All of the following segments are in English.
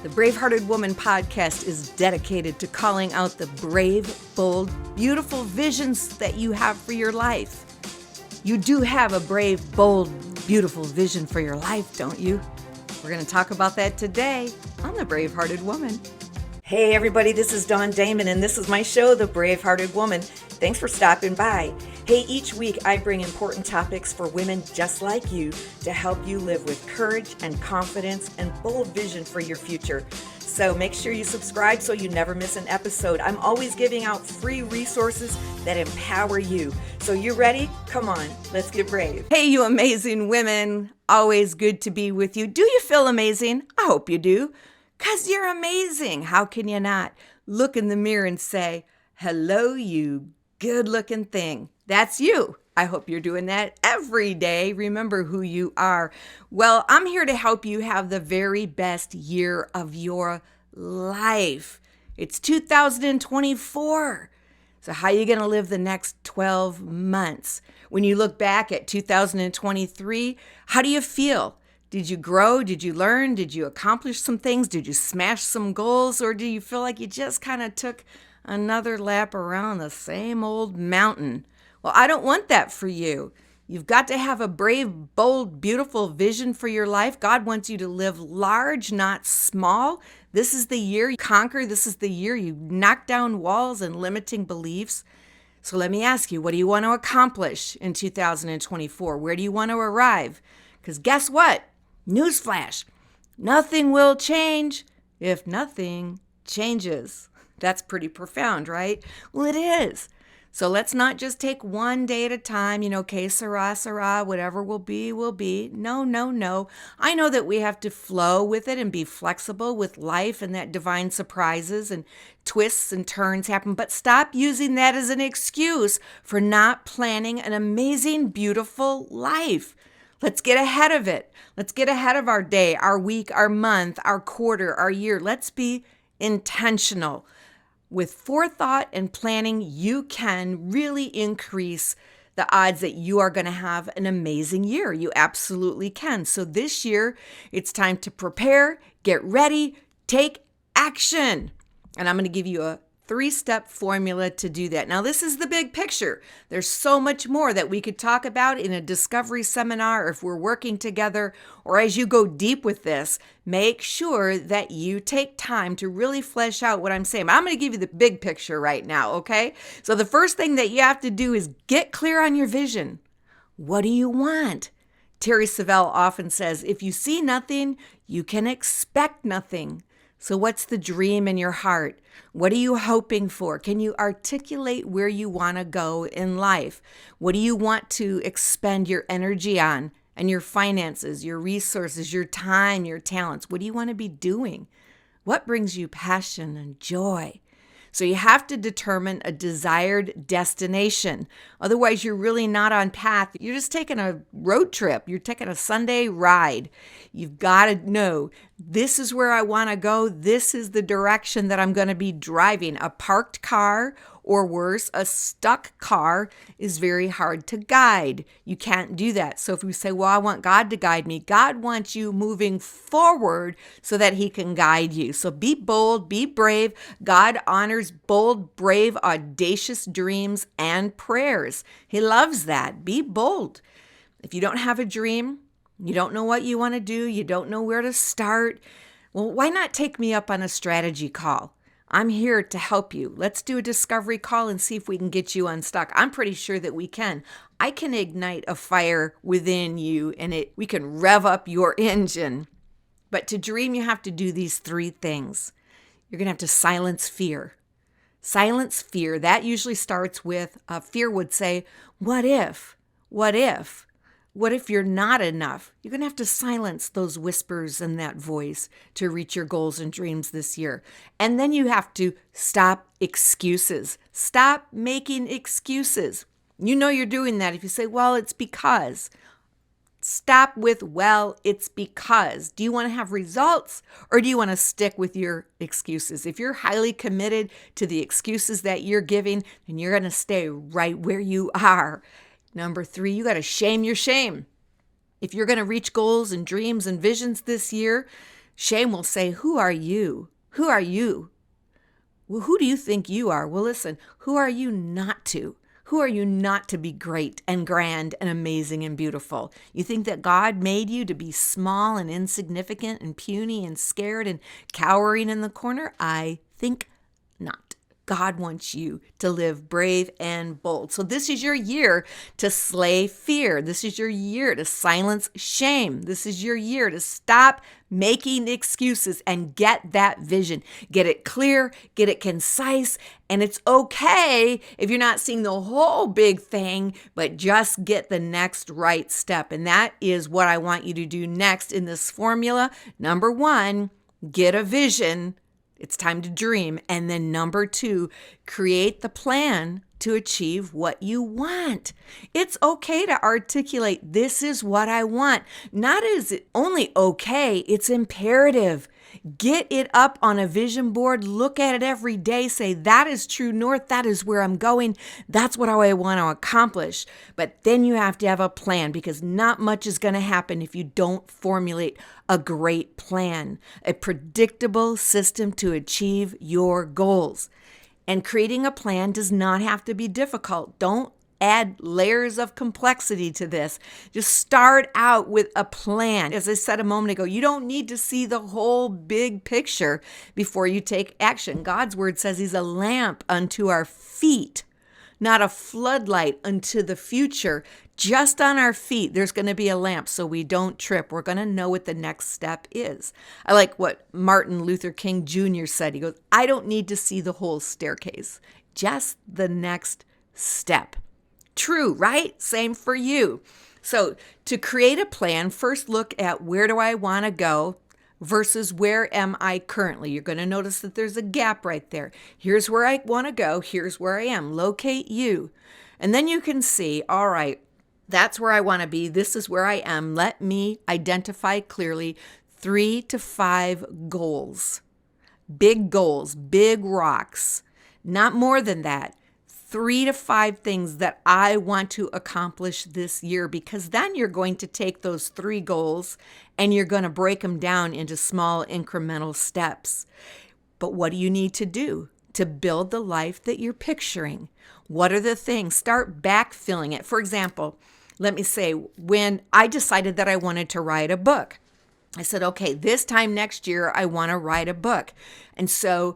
The Bravehearted Woman podcast is dedicated to calling out the brave, bold, beautiful visions that you have for your life. You do have a brave, bold, beautiful vision for your life, don't you? We're going to talk about that today on The Bravehearted Woman. Hey everybody, this is Damon, and this is my show, The Bravehearted Woman. Thanks for stopping by. Hey, each week I bring important topics for women just like you to help you live with courage and confidence and bold vision for your future. So make sure you subscribe so you never miss an episode. I'm always giving out free resources that empower you. So you ready? Come on, let's get brave. Hey, you amazing women. Always good to be with you. Do you feel amazing? I hope you do. 'Cause you're amazing. How can you not? Look in the mirror and say, hello, you good-looking thing. That's you. I hope you're doing that every day. Remember who you are. Well, I'm here to help you have the very best year of your life. It's 2024. So how are you going to live the next 12 months? When you look back at 2023, how do you feel? Did you grow? Did you learn? Did you accomplish some things? Did you smash some goals? Or do you feel like you just kind of took another lap around the same old mountain? Well, I don't want that for you. You've got to have a brave, bold, beautiful vision for your life. God wants you to live large, not small. This is the year you conquer. This is the year you knock down walls and limiting beliefs. So let me ask you, what do you want to accomplish in 2024? Where do you want to arrive? Because guess what? Newsflash, nothing will change if nothing changes. That's pretty profound, right? Well, it is. So let's not just take one day at a time, que sera, whatever will be, will be. No. I know that we have to flow with it and be flexible with life and that divine surprises and twists and turns happen. But stop using that as an excuse for not planning an amazing, beautiful life. Let's get ahead of it. Let's get ahead of our day, our week, our month, our quarter, our year. Let's be intentional. With forethought and planning, you can really increase the odds that you are going to have an amazing year. You absolutely can. So this year, it's time to prepare, get ready, take action. And I'm going to give you a 3-step formula to do that. Now, this is the big picture. There's so much more that we could talk about in a discovery seminar, or if we're working together, or as you go deep with this, make sure that you take time to really flesh out what I'm saying. I'm going to give you the big picture right now, okay? So the first thing that you have to do is get clear on your vision. What do you want? Terry Savelle often says, if you see nothing, you can expect nothing. So what's the dream in your heart? What are you hoping for? Can you articulate where you want to go in life? What do you want to expend your energy on and your finances, your resources, your time, your talents? What do you want to be doing? What brings you passion and joy? So you have to determine a desired destination. Otherwise, you're really not on path. You're just taking a road trip. You're taking a Sunday ride. You've got to know, this is where I want to go. This is the direction that I'm going to be driving. A parked car, or worse, a stuck car, is very hard to guide. You can't do that. So if we say, well, I want God to guide me, God wants you moving forward so that he can guide you. So be bold, be brave. God honors bold, brave, audacious dreams and prayers. He loves that. Be bold. If you don't have a dream, you don't know what you want to do, you don't know where to start, well, why not take me up on a strategy call? I'm here to help you. Let's do a discovery call and see if we can get you unstuck. I'm pretty sure that we can. I can ignite a fire within you, and we can rev up your engine. But to dream, you have to do these 3 things. You're going to have to silence fear. Silence fear. That usually starts with, fear would say, what if? What if? What if you're not enough? You're going to have to silence those whispers and that voice to reach your goals and dreams this year. And then you have to stop excuses. Stop making excuses. You know you're doing that if you say, well, it's because. Stop with, well, it's because. Do you want to have results, or do you want to stick with your excuses? If you're highly committed to the excuses that you're giving, then you're going to stay right where you are. Number 3, you got to shame your shame. If you're going to reach goals and dreams and visions this year, Shame will say, who are you? Who are you? Well, who do you think you are? Well, listen, who are you not to? Who are you not to be great and grand and amazing and beautiful? You think that God made you to be small and insignificant and puny and scared and cowering in the corner? I think not. God wants you to live brave and bold. So this is your year to slay fear. This is your year to silence shame. This is your year to stop making excuses and get that vision. Get it clear, get it concise, and it's okay if you're not seeing the whole big thing, but just get the next right step. And that is what I want you to do next in this formula. Number 1, get a vision. It's time to dream. And then number 2, create the plan to achieve what you want. It's okay to articulate, this is what I want. Not is it only okay, it's imperative. Get it up on a vision board. Look at it every day. Say, that is true north. That is where I'm going. That's what I want to accomplish. But then you have to have a plan, because not much is going to happen if you don't formulate a great plan, a predictable system to achieve your goals. And creating a plan does not have to be difficult. Don't add layers of complexity to this. Just start out with a plan. As I said a moment ago, you don't need to see the whole big picture before you take action. God's word says he's a lamp unto our feet, not a floodlight unto the future. Just on our feet, there's going to be a lamp so we don't trip. We're going to know what the next step is. I like what Martin Luther King Jr. said. He goes, I don't need to see the whole staircase, just the next step. True, right? Same for you. So to create a plan, first look at where do I want to go versus where am I currently. You're going to notice that there's a gap right there. Here's where I want to go. Here's where I am. Locate you. And then you can see, all right, that's where I want to be. This is where I am. Let me identify clearly 3 to 5 goals. Big goals, big rocks. Not more than that. 3 to 5 things that I want to accomplish this year, because then you're going to take those 3 goals and you're going to break them down into small incremental steps. But what do you need to do to build the life that you're picturing? What are the things? Start backfilling it. For example, let me say, when I decided that I wanted to write a book, I said, okay, this time next year, I want to write a book. And so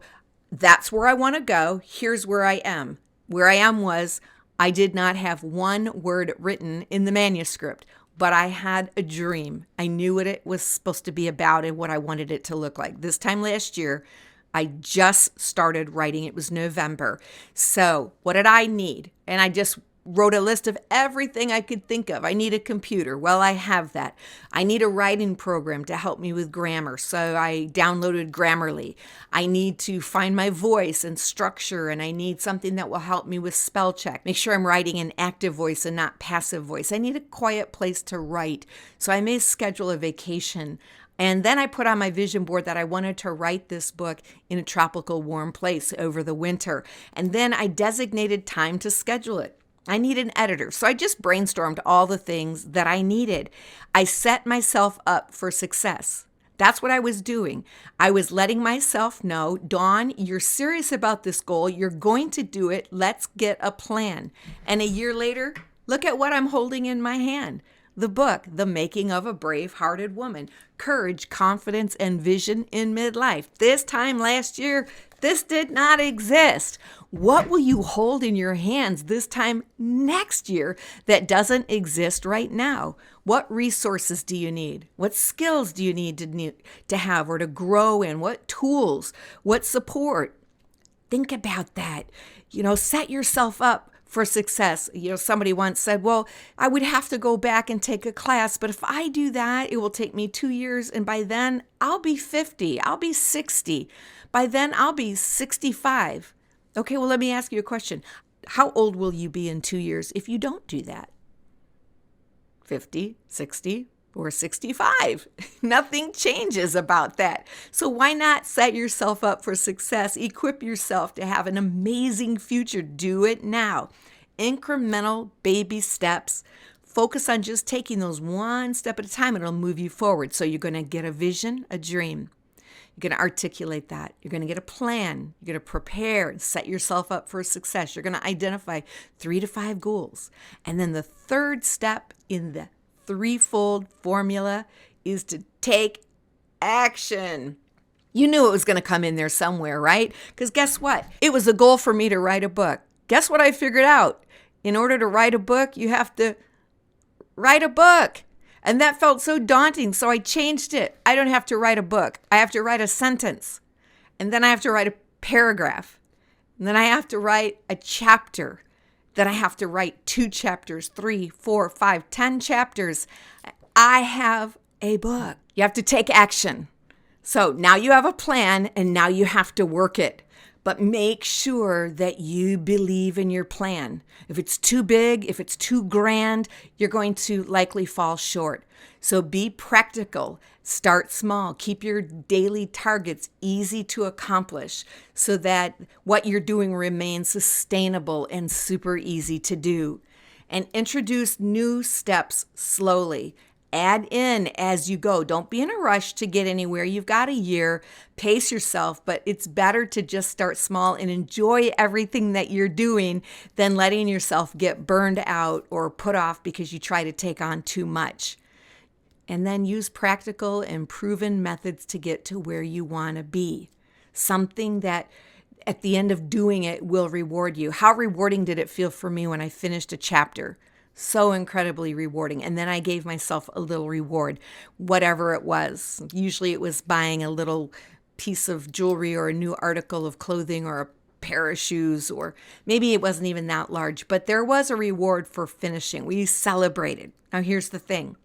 that's where I want to go. Here's where I am. Where I am was I did not have one word written in the manuscript, but I had a dream. I knew what it was supposed to be about and what I wanted it to look like. This time last year, I just started writing. It was November. So what did I need? And I just wrote a list of everything I could think of. I need a computer. Well, I have that. I need a writing program to help me with grammar. So I downloaded Grammarly. I need to find my voice and structure, and I need something that will help me with spell check. Make sure I'm writing in active voice and not passive voice. I need a quiet place to write. So I may schedule a vacation. And then I put on my vision board that I wanted to write this book in a tropical warm place over the winter. And then I designated time to schedule it. I need an editor. So I just brainstormed all the things that I needed. I set myself up for success. That's what I was doing. I was letting myself know, Dawn, you're serious about this goal. You're going to do it. Let's get a plan. And a year later, look at what I'm holding in my hand. The book, The Making of a Brave-Hearted Woman, Courage, Confidence, and Vision in Midlife. This time last year, this did not exist. What will you hold in your hands this time next year that doesn't exist right now? What resources do you need? What skills do you need to have or to grow in? What tools? What support? Think about that. Set yourself up for success. Somebody once said, well, I would have to go back and take a class, but if I do that, it will take me 2 years. And by then I'll be 50, I'll be 60. By then I'll be 65. Okay, well, let me ask you a question. How old will you be in 2 years if you don't do that? 50, 60, or 65? Nothing changes about that. So why not set yourself up for success? Equip yourself to have an amazing future. Do it now. Incremental baby steps Focus on just taking those one step at a time, and it'll move you forward. So you're going to get a vision, a dream. You're going to articulate that. You're going to get a plan. You're going to prepare and set yourself up for success. You're going to identify 3 to 5 goals. And then the third step in the threefold formula is to take action. You knew it was going to come in there somewhere, right? Because guess what? It was a goal for me to write a book. Guess what I figured out? In order to write a book, you have to write a book. And that felt so daunting, so I changed it. I don't have to write a book. I have to write a sentence. And then I have to write a paragraph. And then I have to write a chapter. Then I have to write 2 chapters, 3, 4, 5, 10 chapters. I have a book. You have to take action. So now you have a plan, and now you have to work it. But make sure that you believe in your plan. If it's too big, if it's too grand, you're going to likely fall short. So be practical. Start small. Keep your daily targets easy to accomplish so that what you're doing remains sustainable and super easy to do. And introduce new steps slowly. Add in as you go. Don't be in a rush to get anywhere. You've got a year. Pace yourself, but it's better to just start small and enjoy everything that you're doing than letting yourself get burned out or put off because you try to take on too much. And then use practical and proven methods to get to where you want to be. Something that at the end of doing it will reward you. How rewarding did it feel for me when I finished a chapter? So incredibly rewarding. And then I gave myself a little reward, whatever it was. Usually it was buying a little piece of jewelry or a new article of clothing or a pair of shoes, or maybe it wasn't even that large, but there was a reward for finishing. We celebrated. Now here's the thing.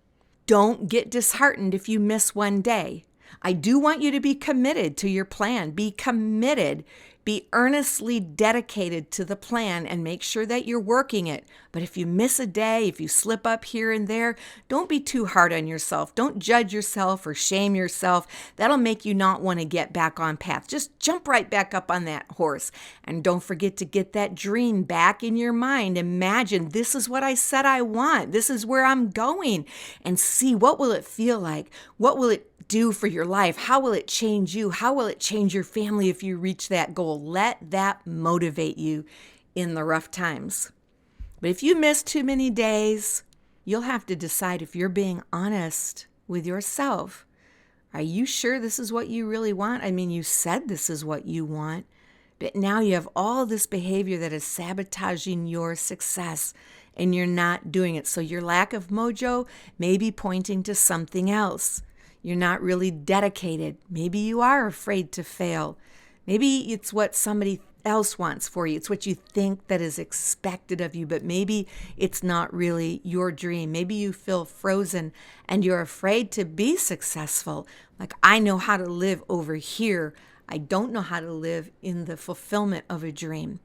Don't get disheartened if you miss one day. I do want you to be committed to your plan. Be committed. Be earnestly dedicated to the plan and make sure that you're working it. But if you miss a day, if you slip up here and there, don't be too hard on yourself. Don't judge yourself or shame yourself. That'll make you not want to get back on path. Just jump right back up on that horse. And don't forget to get that dream back in your mind. Imagine, this is what I said I want. This is where I'm going. And see, what will it feel like? What will it do for your life? How will it change you? How will it change your family if you reach that goal? Let that motivate you in the rough times. But if you miss too many days, you'll have to decide if you're being honest with yourself. Are you sure this is what you really want? I mean, you said this is what you want, but now you have all this behavior that is sabotaging your success and you're not doing it. So your lack of mojo may be pointing to something else. You're not really dedicated. Maybe you are afraid to fail. Maybe it's what somebody else wants for you. It's what you think that is expected of you, but maybe it's not really your dream. Maybe you feel frozen and you're afraid to be successful. Like, I know how to live over here. I don't know how to live in the fulfillment of a dream.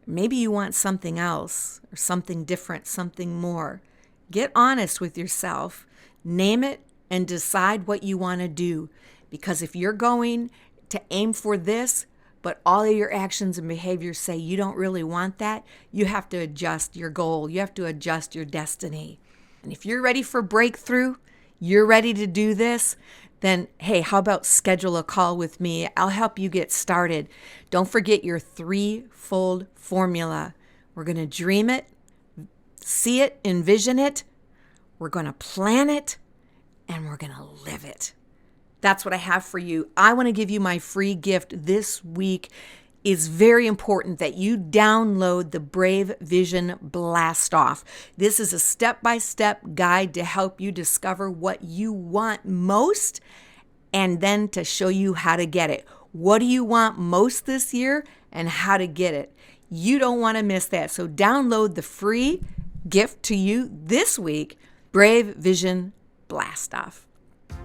Maybe you want something else or something different, something more. Get honest with yourself. Name it and decide what you want to do. Because if you're going to aim for this, but all of your actions and behaviors say you don't really want that, you have to adjust your goal. You have to adjust your destiny. And if you're ready for breakthrough, you're ready to do this, then hey, how about schedule a call with me? I'll help you get started. Don't forget your threefold formula. We're going to dream it, see it, envision it. We're going to plan it, and we're going to live it. That's what I have for you. I want to give you my free gift this week. It's very important that you download the Brave Vision Blast Off. This is a step-by-step guide to help you discover what you want most and then to show you how to get it. What do you want most this year and how to get it? You don't want to miss that. So download the free gift to you this week, Brave Vision Blast Off.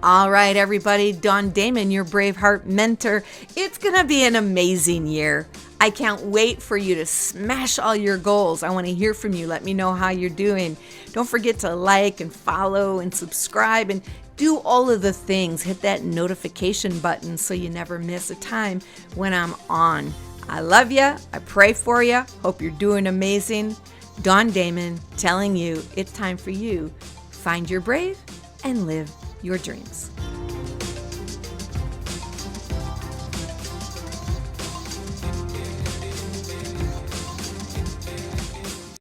All right, everybody, Dawn Damon, your BraveHeart Mentor. It's going to be an amazing year. I can't wait for you to smash all your goals. I want to hear from you. Let me know how you're doing. Don't forget to like and follow and subscribe and do all of the things. Hit that notification button so you never miss a time when I'm on. I love you. I pray for you. Hope you're doing amazing. Dawn Damon telling you it's time for you. Find your brave and live your dreams.